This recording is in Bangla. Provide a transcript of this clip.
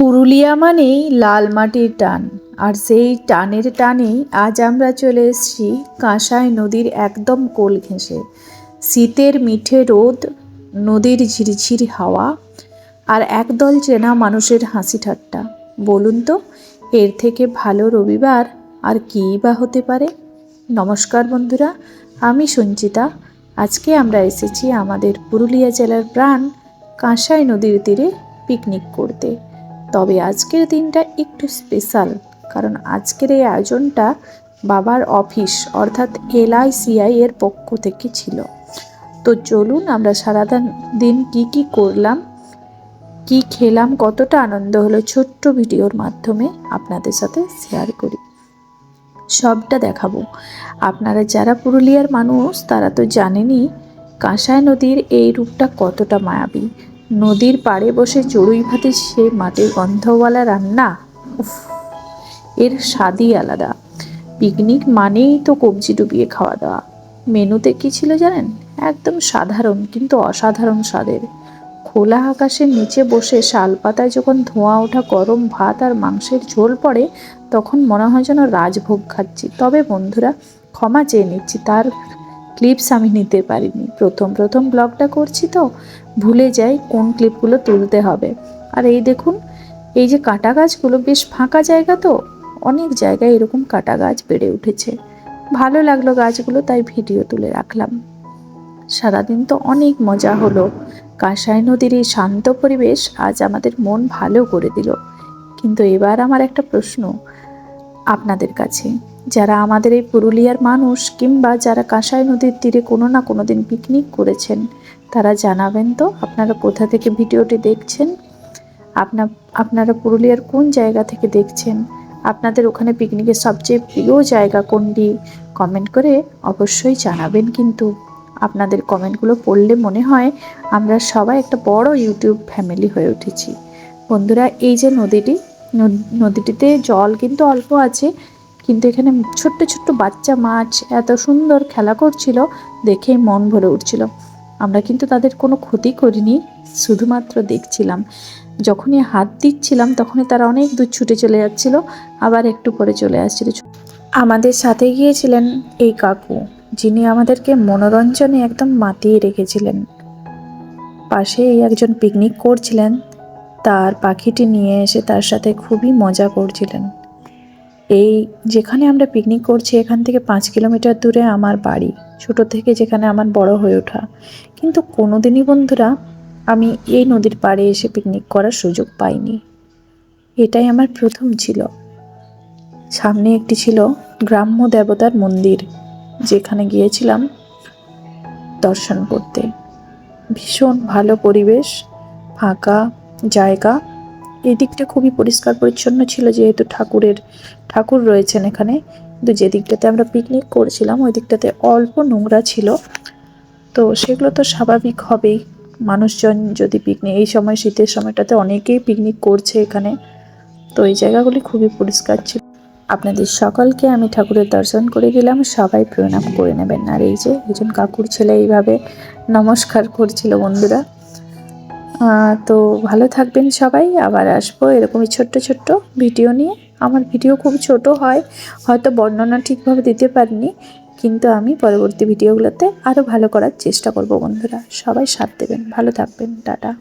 পুরুলিয়া মানেই লাল মাটির টান, আর সেই টানের টানেই আজ আমরা চলে এসেছি কাঁসাই নদীর একদম কোল ঘেঁষে। শীতের মিঠে রোদ, নদীর ঝিরঝির হাওয়া আর একদল চেনা মানুষের হাসি ঠাট্টা। বলুন তো, এর থেকে ভালো রবিবার আর কী বা হতে পারে? নমস্কার বন্ধুরা, আমি সঞ্চিতা। আজকে আমরা এসেছি আমাদের পুরুলিয়া জেলার প্রাণ কাঁসাই নদীর তীরে পিকনিক করতে। তবে আজকের দিনটা একটু স্পেশাল, কারণ আজকের এই আয়োজনটা বাবার অফিস অর্থাৎ LICI এর পক্ষ থেকে ছিল। তো চলুন আমরা দিন কি করলাম, কি খেলাম, কতটা আনন্দ হলো ছোট্ট ভিডিওর মাধ্যমে আপনাদের সাথে শেয়ার করি। সবটা দেখাবো। আপনারা যারা পুরুলিয়ার মানুষ তারা তো জানেনই কাঁসাই নদীর এই রূপটা কতটা মায়াবী। নদীর পাড়ে বসে চড়ুই ভাতে সেই মাটির গন্ধওয়ালা রান্না, উফ, এর স্বাদই আলাদা। পিকনিক মানেই তো কবজি ডুবিয়ে খাওয়া দাওয়া। মেনুতে কি ছিল জানেন? একদম সাধারণ কিন্তু অসাধারণ স্বাদের। খোলা আকাশের নিচে বসে শালপাতায় যখন ধোঁয়া ওঠা গরম ভাত আর মাংসের ঝোল পড়ে, তখন মনে হয় যেন রাজভোগ খাচ্ছি। তবে বন্ধুরা, ক্ষমা চেয়ে নিচ্ছি, তার ক্লিপস আমি নিতে পারিনি। প্রথম ব্লগটা করছি তো ভুলে যাই কোন ক্লিপগুলো তুলতে হবে। আর এই দেখুন, এই যে কাঁটা গাছগুলো, বেশ ফাঁকা জায়গা তো, অনেক জায়গায় এরকম কাঁটা গাছ বেড়ে উঠেছে। ভালো লাগলো গাছগুলো, তাই ভিডিও তুলে রাখলাম। সারাদিন তো অনেক মজা হলো। কাঁসাই নদীর এই শান্ত পরিবেশ আজ আমাদের মন ভালো করে দিল। কিন্তু এবার আমার একটা প্রশ্ন আপনাদের কাছে, যারা আমাদের এই পুরুলিয়ার মানুষ কিংবা যারা কাঁসাই নদীর তীরে কোনো না কোনো দিন পিকনিক করেছেন, তারা জানাবেন তো আপনারা কোথা থেকে ভিডিওটি দেখছেন, আপনারা পুরুলিয়ার কোন জায়গা থেকে দেখছেন, আপনাদের ওখানে পিকনিকের সবচেয়ে প্রিয় জায়গা কোনটি, কমেন্ট করে অবশ্যই জানাবেন। কিন্তু আপনাদের কমেন্টগুলো পড়লে মনে হয় আমরা সবাই একটা বড় ইউটিউব ফ্যামিলি হয়ে উঠেছি। বন্ধুরা, এই যে নদীটিতে জল কিন্তু অল্প আছে, কিন্তু এখানে ছোট্ট ছোট্ট বাচ্চা মাছ এত সুন্দর খেলা করছিল, দেখেই মন ভরে উঠছিল। আমরা কিন্তু তাদের কোনো ক্ষতি করিনি, শুধুমাত্র দেখছিলাম। যখনই হাত দিচ্ছিলাম তখনই তারা অনেক দূর ছুটে চলে যাচ্ছিল, আবার একটু পরে চলে আসছিল। আমাদের সাথে গিয়েছিলেন এই কাকু, যিনি আমাদেরকে মনোরঞ্জনে একদম মাতিয়ে রেখেছিলেন। পাশেই একজন পিকনিক করছিলেন, তার পাখিটি নিয়ে এসে তার সাথে খুবই মজা করছিলেন। এই যেখানে আমরা পিকনিক করছি এখান থেকে 5 কিলোমিটার দূরে আমার বাড়ি, ছোট থেকে যেখানে আমার বড় হয়ে ওঠা। কিন্তু কোনোদিনই বন্ধুরা আমি এই নদীর পাড়ে এসে পিকনিক করার সুযোগ পাইনি। এটাই আমার প্রথম ছিল। সামনে একটি ছিল গ্রাম্য দেবতার মন্দির, যেখানে গিয়েছিলাম দর্শন করতে। ভীষণ ভালো পরিবেশ, ফাঁকা জায়গা। এই দিকটা খুবই পরিষ্কার পরিচ্ছন্ন ছিল, যেহেতু ঠাকুর রয়েছেন এখানে। কিন্তু যে দিকটাতে আমরা পিকনিক করছিলাম ওই দিকটাতে অল্প নোংরা ছিল। তো সেগুলো তো স্বাভাবিক হবেই, মানুষজন যদি পিকনিক এই সময় শীতের সময়টাতে অনেকেই পিকনিক করছে এখানে, তো এই জায়গাগুলি খুবই পরিষ্কার ছিল। আপনাদের সকলকে আমি ঠাকুরের দর্শন করে দিলাম, সবাই প্রণাম করে নেবেন। আর এই যে একজন কাকুর ছেলে এইভাবে নমস্কার করছিল। বন্ধুরা, তো ভালো থাকবেন সবাই, আবার আসবো এরকমই ছোট্ট ছোট্ট ভিডিও নিয়ে। আমার ভিডিও খুব ছোট হয়, হয়তো বর্ণনা ঠিকভাবে দিতে পারিনি, কিন্তু আমি পরবর্তী ভিডিওগুলোতে আরও ভালো করার চেষ্টা করব। বন্ধুরা, সবাই সাথ দেবেন, ভালো থাকবেন, টাটা।